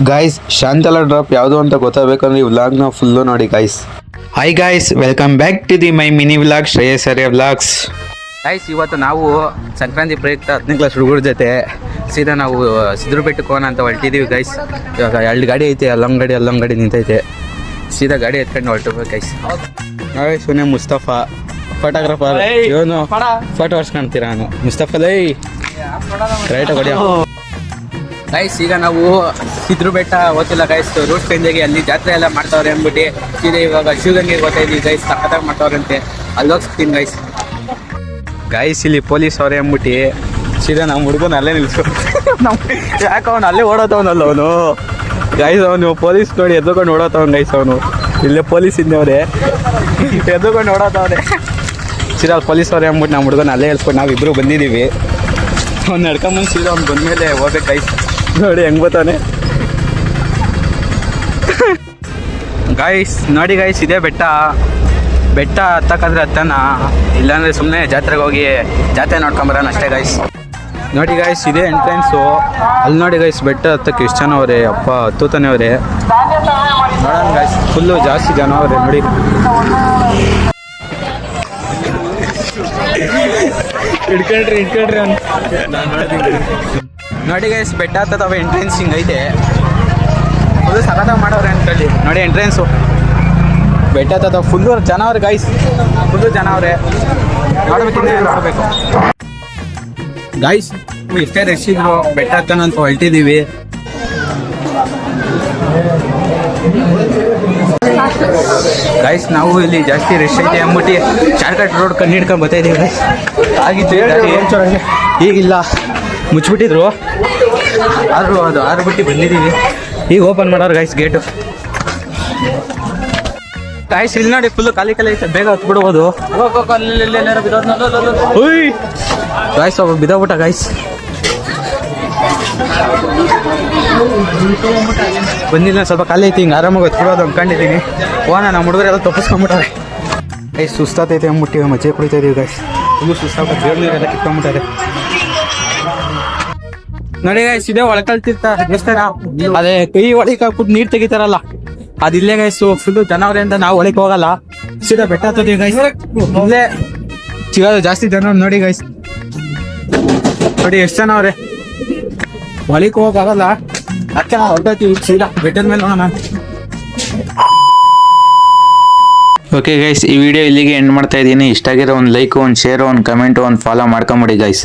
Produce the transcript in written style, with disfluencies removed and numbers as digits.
Guys Shantala drop ಯಾವುದು ಅಂತ ಗೊತ್ತಾಗಬೇಕಂದ್ರೆ ಈ ವ್ಲಾಗ್ನ ಫುಲ್ಲು ನೋಡಿ guys. Hi guys, welcome back to the my mini vlog Shreyas Arya vlogs. Guys, ಇವತ್ತು ನಾವು ಸಂಕ್ರಾಂತಿ ಪ್ರಯುಕ್ತ 10ನೇ ಕ್ಲಾಸ್ ಹುಡುಗರ ಜೊತೆ ಸೀದಾ ನಾವು ಸಿದ್ರು ಬೆಟ್ಟಕ್ಕೆ ಹೋಗೋಣ ಅಂತ ಹೊರಟಿದ್ದೀವಿ ಗೈಸ್. ಇವಾಗ 2 ಗಾಡಿ ಐತೆ, ಅಲ್ಲೊಂದು ಗಾಡಿ ನಿಂತೈತೆ. ಸೀದಾ ಗಾಡಿ ಎತ್ಕೊಂಡು ಹೊರಟು ಗೈಸ್. ನಾವೇ ಸುನೆ ಮುಸ್ತಫಾ ಫೋಟೋಗ್ರಾಫರ್, ಇವನು ಫೋಟೋ ಹೊಡ್ಸ್ಕೊಳ್ತೀರಾ ನಾನು ಮುಸ್ತಫಾ ಲೈ ರೈಟ್ ಹೊಡಿಯೋ. ಗೈಸ್, ಈಗ ನಾವು ಸಿದ್ರು ಬೆಟ್ಟ ಓದ್ತಿಲ್ಲ ಗೈಸ್, ರೂಟ್ ಚೇಂಜಾಗಿ ಅಲ್ಲಿ ಜಾತ್ರೆ ಎಲ್ಲ ಮಾಡ್ತಾವ್ರೆ ಅಂದ್ಬಿಟ್ಟು ಸೀದಾ ಇವಾಗ ಶಿವಗಂಗೆ ಓದ್ತಾ ಇದ್ದೀವಿ ಗೈಸ್. ಸಖತ್ತಾಗಿ ಮಾಡ್ತಾವ್ರಂತೆ, ಅಲ್ಲಿ ಹೋಗ್ತೀನಿ ಗೈಸ್. ಗೈಸ್, ಇಲ್ಲಿ ಪೊಲೀಸ್ ಅವರೇ ಅಂದ್ಬಿಟ್ಟು ಸೀದಾ ನಮ್ಮ ಹುಡುಗನ ಅಲ್ಲೇ ನಿಲ್ಸ್ಕೊಂಡು ಯಾಕೆ ಅವನು ಅಲ್ಲೇ ಓಡೋತವನಲ್ಲ ಅವನು ಗೈಸ್. ಅವನು ಪೊಲೀಸ್ ನೋಡಿ ಎದ್ದುಕೊಂಡು ಓಡೋತವನು ಗೈಸ್. ಅವನು ಇಲ್ಲೇ ಪೊಲೀಸ್ ಇದ್ದವ್ರೆ ಎದ್ದುಕೊಂಡು ಓಡೋತವ್ರೆ. ಸೀದಾ ಪೊಲೀಸ್ ಅವರೇ ಅಂದ್ಬಿಟ್ಟು ನಮ್ಮ ಹುಡುಗನ ಅಲ್ಲೇ ಹೇಳ್ಸ್ಕೊಂಡು ನಾವಿಬ್ಬರು ಬಂದಿದ್ದೀವಿ. ಅವ್ನು ನಡ್ಕೊಂಬಂದು ಸೀದಾ ಅವ್ನು ಬಂದಮೇಲೆ ಹೋಗ್ಬೇಕು ಗೈಸ್. ನೋಡಿ ಹೆಂಗೆ ಬರ್ತಾನೆ ಗಾಯ್ಸ್. ನೋಡಿ ಗೈಸ್, ಇದೇ ಬೆಟ್ಟ ಹತ್ತಕ್ಕಾದ್ರೆ ಹತ್ತನ, ಇಲ್ಲಾಂದರೆ ಸುಮ್ಮನೆ ಜಾತ್ರೆಗೆ ಹೋಗಿ ಜಾತ್ರೆ ನೋಡ್ಕೊಂಬರೋಣ ಅಷ್ಟೇ ಗೈಸ್. ನೋಡಿ ಗೈಸ್, ಇದೇ ಎಂಟ್ರೆನ್ಸು. ಅಲ್ಲಿ ನೋಡಿ ಗೈಸ್, ಬೆಟ್ಟ ಹತ್ತಕ್ಕೆ ಎಷ್ಟು ಜನ ಅವರೇ, ಅಪ್ಪ ಹತ್ತುತ್ತಾನೆ ಅವರೇ. ನೋಡೋಣ ಗೈಸ್, ಫುಲ್ಲು ಜಾಸ್ತಿ ಜನ ಅವರೇ ನೋಡಿ. ಇಟ್ಕೊಳ್ರಿ ನೋಡಿ ಗೈಸ್, ಬೆಟ್ಟ ಹತ್ತದವ ಎಂಟ್ರೆನ್ಸ್ ಹಿಂಗೈತೆ. ಫುಲ್ಲು ಸಖತ್ತಾಗಿ ಮಾಡವ್ರೆ ಅಂತೇಳಿ ನೋಡಿ ಎಂಟ್ರೆನ್ಸು. ಬೆಟ್ಟ ಹತ್ತದ ಫುಲ್ಲು ಜನ ಅವ್ರೆ ಗೈಸ್, ಫುಲ್ಲು ಜನ ಅವ್ರೆ. ನೋಡ್ಬೇಕು ಗೈಸ್, ಇಷ್ಟೇ ರಶ್ ಇದ್ರು ಬೆಟ್ಟ ಹತ್ತನ ಅಂತ ಹೊರಟಿದ್ದೀವಿ. ಗೈಸ್, ನಾವು ಇಲ್ಲಿ ಜಾಸ್ತಿ ರಶ್ ಐತೆ ಅಂದ್ಬಿಟ್ಟು ಶಾರ್ಟ್ಕಟ್ ರೋಡ್ ಕಣ್ಣು ಹಿಡ್ಕೊಂಡು ಬರ್ತಾ ಇದೀವಿ ಗೈಸ್. ಆಗಿತ್ತು ಈಗಿಲ್ಲ, ಮುಚ್ಚಿಬಿಟ್ಟಿದ್ರು. ಆದರೂ ಅದು ಆರ್ಬಿಟ್ಟು ಬಂದಿದ್ದೀವಿ. ಈಗ ಓಪನ್ ಮಾಡೋರು ಗೈಸ್ ಗೇಟು. ಗೈಸ್, ಇಲ್ಲಿ ನೋಡಿ ಫುಲ್ಲು ಖಾಲಿ ಐತೆ, ಬೇಗ ಹತ್ಬಿಡ್ಬೋದು. ಗೈಸ್, ಒಬ್ಬ ಬಿದ್ದೋಗ್ಬಿಟ್ಟ ಗೈಸ್. ಬಂದಿಲ್ಲ, ಸ್ವಲ್ಪ ಖಾಲಿ ಐತಿ, ಹಿಂಗೆ ಆರಾಮಾಗಿ ಹೊತ್ಬಿಡೋದು ಅಂದ್ಕೊಂಡಿದ್ದೀನಿ. ನಮ್ಮ ಹುಡುಗರೆಲ್ಲ ತಪ್ಪಿಸ್ಕೊಂಬಿಟ್ಟಾರೆ ಗೈಸ್. ಸುಸ್ತಾತೈತೆ ಅಂದ್ಬಿಟ್ಟು ಮಜ್ಜೆ ಕುಡಿತಾ ಇದೀವಿ ಗೈಸ್. ಫುಲ್ಲು ಸುಸ್ತಾಗ ಬೇರೆಲ್ಲ ಕಿತ್ಕೊಂಡ್ಬಿಟ್ಟಾರೆ ನೋಡಿ ಗೈಸ್. ಇದೇ ಒಳಕಲ್ತಿರ್ತ ದೇವಸ್ಥಾನ, ಅದೇ ಕೈ ಒಳಗೆ ಹಾಕ್ಬಿಟ್ಟು ನೀರು ತೆಗಿತಾರಲ್ಲ, ಅದಿಲ್ಲೇ ಗೈಸು. ಫುಲ್ಲು ಜನವ್ರೆ ಅಂತ ನಾವು ಒಳಗೆ ಹೋಗಲ್ಲ, ಸೀದಾ ಬೆಟ್ಟ ಹತ್ತದೀವಿ ಗೈಸ್. ಇಲ್ಲೇ ಸಿಗೋದು ಜಾಸ್ತಿ ಜನ ನೋಡಿ ಗೈಸ್. ನೋಡಿ ಎಷ್ಟು ಜನ ಅವ್ರೆ, ಒಳಗೆ ಹೋಗಲ್ಲ. ಅದಕ್ಕೆ ನಾವು ಹೊರಟೋತೀವಿ ಸೀದಾ ಬೆಟ್ಟದ ಮೇಲೆ ನೋಡೋಣ. ಓಕೆ ಗೈಸ್, ಈ ವಿಡಿಯೋ ಇಲ್ಲಿಗೆ ಎಂಡ್ ಮಾಡ್ತಾ ಇದ್ದೀನಿ. ಇಷ್ಟ ಆಗಿರೋ ಒಂದು ಲೈಕ್, ಒಂದು ಶೇರ್, ಒಂದು ಕಮೆಂಟ್, ಒಂದು ಫಾಲೋ ಮಾಡ್ಕೊಂಬಿಡಿ ಗೈಸ್.